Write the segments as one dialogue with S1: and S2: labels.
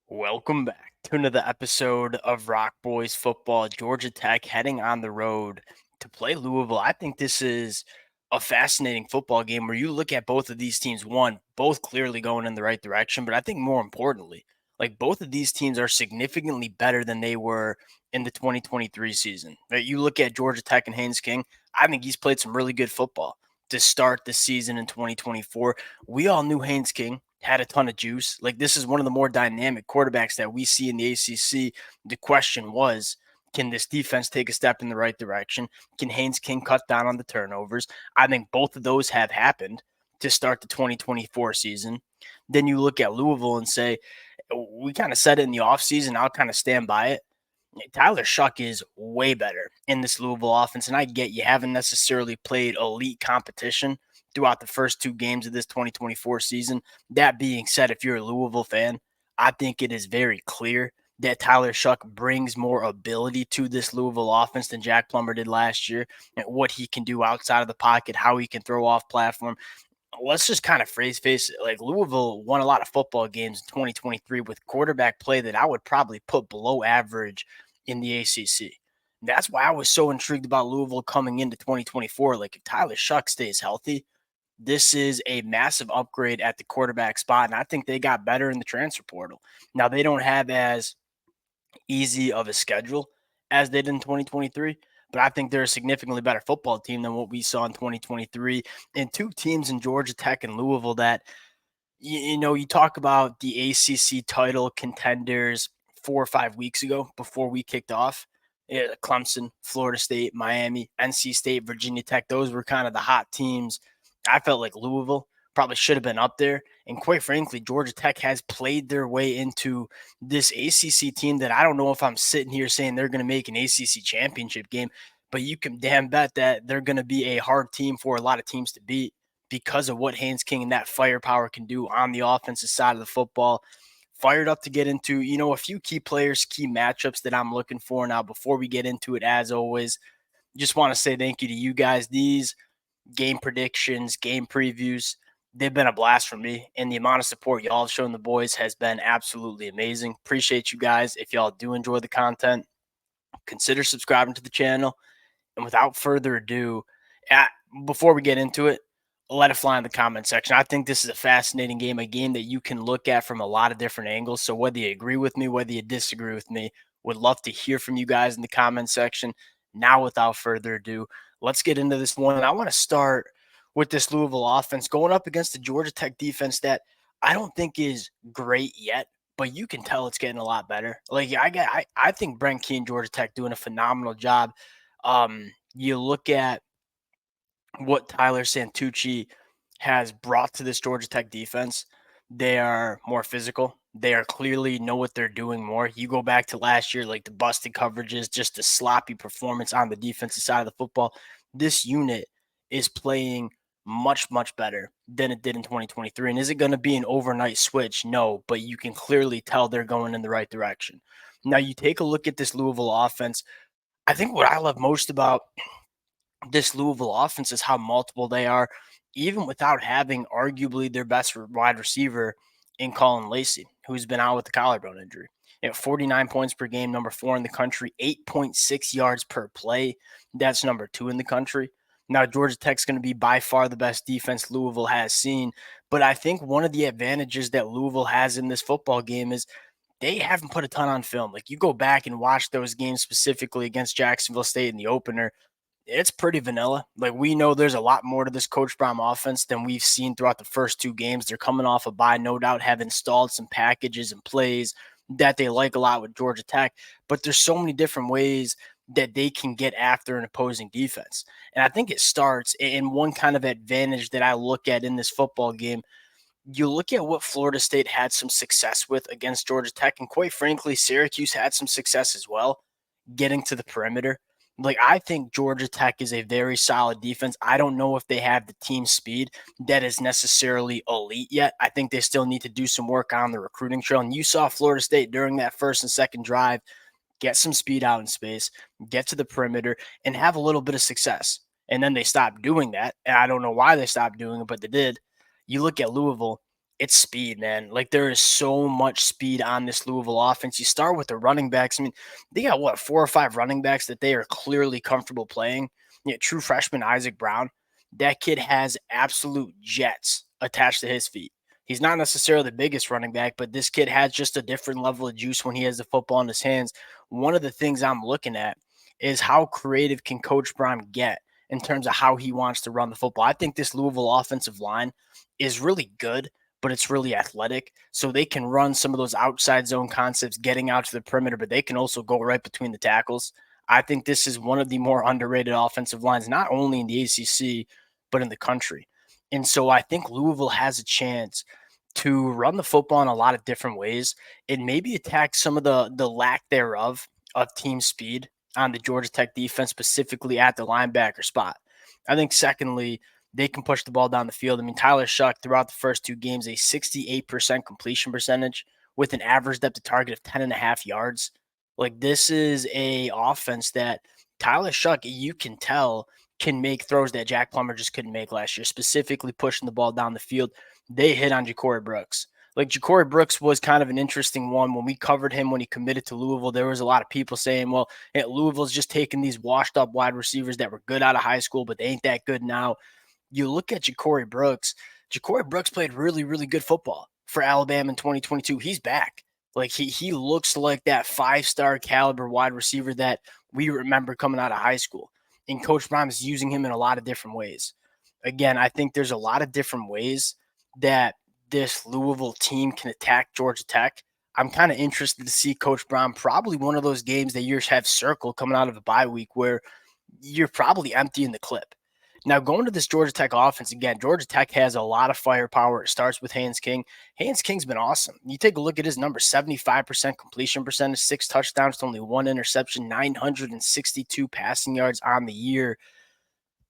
S1: Welcome back to another episode of Rock Boys Football. Georgia Tech heading on the road to play Louisville. I think this is a fascinating football game where you look at both of these teams, one, both clearly going in the right direction, but I think more importantly, like both of these teams are significantly better than they were in the 2023 season. Right? You look at Georgia Tech and Haynes King, I think he's played some really good football to start the season in 2024. We all knew Haynes King had a ton of juice. Like, this is one of the more dynamic quarterbacks that we see in the ACC. The question was, can this defense take a step in the right direction? Can Haynes King cut down on the turnovers? I think both of those have happened to start the 2024 season. Then you look at Louisville and say, we kind of said it in the offseason. I'll kind of stand by it. Tyler Shuck is way better in this Louisville offense. And I get you haven't necessarily played elite competition throughout the first two games of this 2024 season. That being said, if you're a Louisville fan, I think it is very clear that Tyler Shuck brings more ability to this Louisville offense than Jack Plummer did last year, and what he can do outside of the pocket, how he can throw off platform. Let's just kind of phrase face it. Like, Louisville won a lot of football games in 2023 with quarterback play that I would probably put below average in the ACC. That's why I was so intrigued about Louisville coming into 2024. Like, if Tyler Shuck stays healthy, this is a massive upgrade at the quarterback spot. And I think they got better in the transfer portal. Now, they don't have as easy of a schedule as they did in 2023, but I think they're a significantly better football team than what we saw in 2023. And two teams in Georgia Tech and Louisville that, you talk about the ACC title contenders 4 or 5 weeks ago before we kicked off. Yeah, Clemson, Florida State, Miami, NC State, Virginia Tech. Those were kind of the hot teams. I felt like Louisville probably should have been up there. And quite frankly, Georgia Tech has played their way into this ACC team that I don't know if I'm sitting here saying they're going to make an ACC championship game, but you can damn bet that they're going to be a hard team for a lot of teams to beat because of what Haynes King and that firepower can do on the offensive side of the football. Fired up to get into, a few key players, key matchups that I'm looking for. Now, before we get into it, as always, just want to say thank you to you guys. These game predictions, game previews, they've been a blast for me. And the amount of support y'all have shown the boys has been absolutely amazing. Appreciate you guys. If y'all do enjoy the content, consider subscribing to the channel. And without further ado, before we get into it, let it fly in the comment section. I think this is a fascinating game, a game that you can look at from a lot of different angles. So whether you agree with me, whether you disagree with me, would love to hear from you guys in the comment section. Now, without further ado, let's get into this one. And I want to start with this Louisville offense going up against the Georgia Tech defense that I don't think is great yet, but you can tell it's getting a lot better. Like, I think Brent Key and Georgia Tech doing a phenomenal job. You look at what Tyler Santucci has brought to this Georgia Tech defense. They are more physical. They are clearly know what they're doing more. You go back to last year, like the busted coverages, just the sloppy performance on the defensive side of the football. This unit is playing much, much better than it did in 2023. And is it going to be an overnight switch? No, but you can clearly tell they're going in the right direction. Now, you take a look at this Louisville offense. I think what I love most about this Louisville offense is how multiple they are, even without having arguably their best wide receiver in Colin Lacey, who's been out with the collarbone injury. 49 points per game, number 4 in the country, 8.6 yards per play. That's number 2 in the country. Now, Georgia Tech's going to be by far the best defense Louisville has seen. But I think one of the advantages that Louisville has in this football game is they haven't put a ton on film. Like, you go back and watch those games specifically against Jacksonville State in the opener, it's pretty vanilla. Like, we know there's a lot more to this Coach Brohm offense than we've seen throughout the first two games. They're coming off a bye, no doubt have installed some packages and plays that they like a lot with Georgia Tech, but there's so many different ways that they can get after an opposing defense. And I think it starts in one kind of advantage that I look at in this football game. You look at what Florida State had some success with against Georgia Tech, and quite frankly, Syracuse had some success as well, getting to the perimeter. Like, I think Georgia Tech is a very solid defense. I don't know if they have the team speed that is necessarily elite yet. I think they still need to do some work on the recruiting trail. And you saw Florida State during that first and second drive get some speed out in space, get to the perimeter, and have a little bit of success. And then they stopped doing that. And I don't know why they stopped doing it, but they did. You look at Louisville, It's speed, man. Like there is so much speed on this Louisville offense. You start with the running backs. I mean, they got what, four or five running backs that they are clearly comfortable playing. Yeah, true freshman Isaac Brown. That kid has absolute jets attached to his feet. He's not necessarily the biggest running back, but this kid has just a different level of juice when he has the football in his hands. One of the things I'm looking at is how creative can Coach Brown get in terms of how he wants to run the football. I think this Louisville offensive line is really good, but it's really athletic. So they can run some of those outside zone concepts, getting out to the perimeter, but they can also go right between the tackles. I think this is one of the more underrated offensive lines, not only in the ACC, but in the country. And so I think Louisville has a chance to run the football in a lot of different ways and maybe attack some of the lack thereof of team speed on the Georgia Tech defense, specifically at the linebacker spot. I think, secondly, they can push the ball down the field. I mean, Tyler Shuck throughout the first two games, a 68% completion percentage with an average depth of target of 10 and a half yards. Like this is a offense that Tyler Shuck, you can tell, can make throws that Jack Plummer just couldn't make last year, specifically pushing the ball down the field. They hit on Ja'Cory Brooks. Like Ja'Cory Brooks was kind of an interesting one when we covered him when he committed to Louisville. There was a lot of people saying, well, Louisville's just taking these washed up wide receivers that were good out of high school, but they ain't that good now. You look at Ja'Cory Brooks. Ja'Cory Brooks played really, really good football for Alabama in 2022. He's back. Like he looks like that 5-star caliber wide receiver that we remember coming out of high school. And Coach Brown is using him in a lot of different ways. Again, I think there's a lot of different ways that this Louisville team can attack Georgia Tech. I'm kind of interested to see Coach Brown, probably one of those games that you have circled coming out of a bye week where you're probably emptying the clip. Now, going to this Georgia Tech offense, again, Georgia Tech has a lot of firepower. It starts with Haynes King. Haynes King's been awesome. You take a look at his number, 75% completion percentage, 6 touchdowns to only 1 interception, 962 passing yards on the year.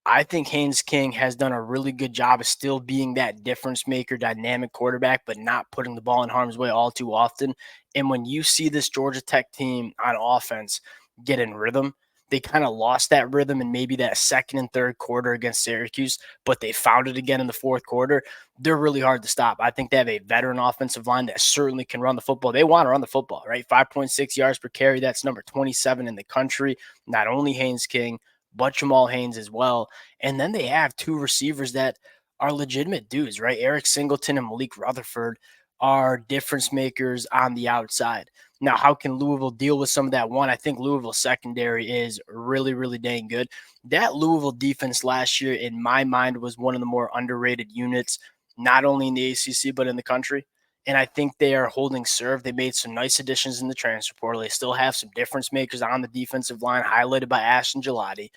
S1: I think Haynes King has done a really good job of still being that difference maker, dynamic quarterback, but not putting the ball in harm's way all too often. And when you see this Georgia Tech team on offense get in rhythm, they kind of lost that rhythm in maybe that second and third quarter against Syracuse, but they found it again in the fourth quarter. They're really hard to stop. I think they have a veteran offensive line that certainly can run the football. They want to run the football, right? 5.6 yards per carry. That's number 27 in the country. Not only Haynes King, but Jamal Haynes as well. And then they have two receivers that are legitimate dudes, right? Eric Singleton and Malik Rutherford are difference makers on the outside. Now, how can Louisville deal with some of that? One, I think Louisville's secondary is really, really dang good. That Louisville defense last year, in my mind, was one of the more underrated units, not only in the ACC, but in the country. And I think they are holding serve. They made some nice additions in the transfer portal. They still have some difference makers on the defensive line, highlighted by Ashton Gelati.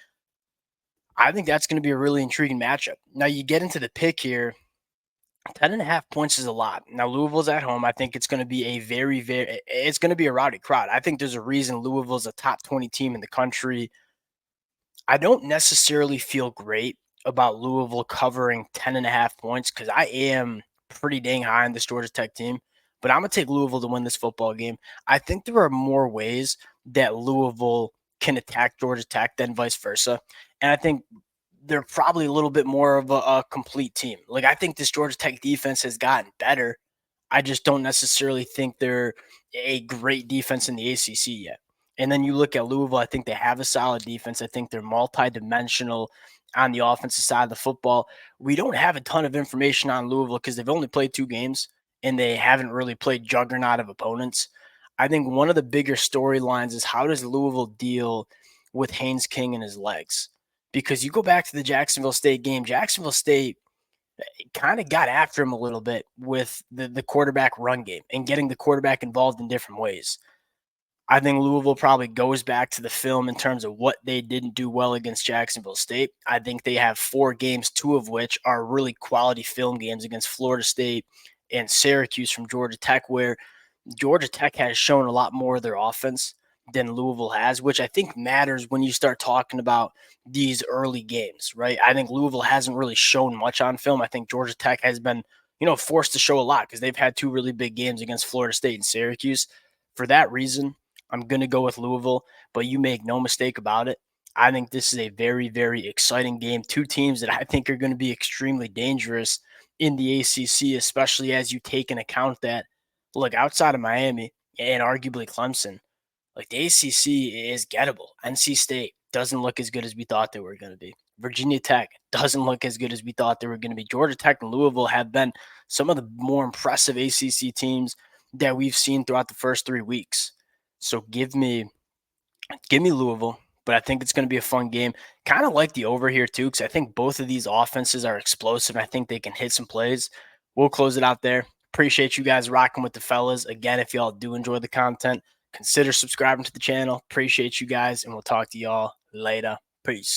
S1: I think that's going to be a really intriguing matchup. Now, you get into the pick here. 10 and a half points is a lot. Now, Louisville's at home. I think it's going to be a it's going to be a rowdy crowd. I think there's a reason Louisville's a top 20 team in the country. I don't necessarily feel great about Louisville covering 10 and a half points because I am pretty dang high on this Georgia Tech team, but I'm going to take Louisville to win this football game. I think there are more ways that Louisville can attack Georgia Tech than vice versa. And I think they're probably a little bit more of a complete team. Like, I think this Georgia Tech defense has gotten better. I just don't necessarily think they're a great defense in the ACC yet. And then you look at Louisville, I think they have a solid defense. I think they're multidimensional on the offensive side of the football. We don't have a ton of information on Louisville because they've only played 2 games and they haven't really played juggernaut of opponents. I think one of the bigger storylines is how does Louisville deal with Haynes King and his legs? Because you go back to the Jacksonville State game, Jacksonville State kind of got after him a little bit with the quarterback run game and getting the quarterback involved in different ways. I think Louisville probably goes back to the film in terms of what they didn't do well against Jacksonville State. I think they have 4 games, 2 of which are really quality film games against Florida State and Syracuse from Georgia Tech, where Georgia Tech has shown a lot more of their offense than Louisville has, which I think matters when you start talking about these early games, right? I think Louisville hasn't really shown much on film. I think Georgia Tech has been, forced to show a lot because they've had 2 really big games against Florida State and Syracuse. For that reason, I'm going to go with Louisville, but you make no mistake about it. I think this is a very, very exciting game. 2 teams that I think are going to be extremely dangerous in the ACC, especially as you take into account that, look, outside of Miami and arguably Clemson, like the ACC is gettable. NC State doesn't look as good as we thought they were going to be. Virginia Tech doesn't look as good as we thought they were going to be. Georgia Tech and Louisville have been some of the more impressive ACC teams that we've seen throughout the first 3 weeks. So give me Louisville, but I think it's going to be a fun game. Kind of like the over here too, because I think both of these offenses are explosive. And I think they can hit some plays. We'll close it out there. Appreciate you guys rocking with the fellas. Again, if y'all do enjoy the content, consider subscribing to the channel. Appreciate you guys, and we'll talk to y'all later. Peace.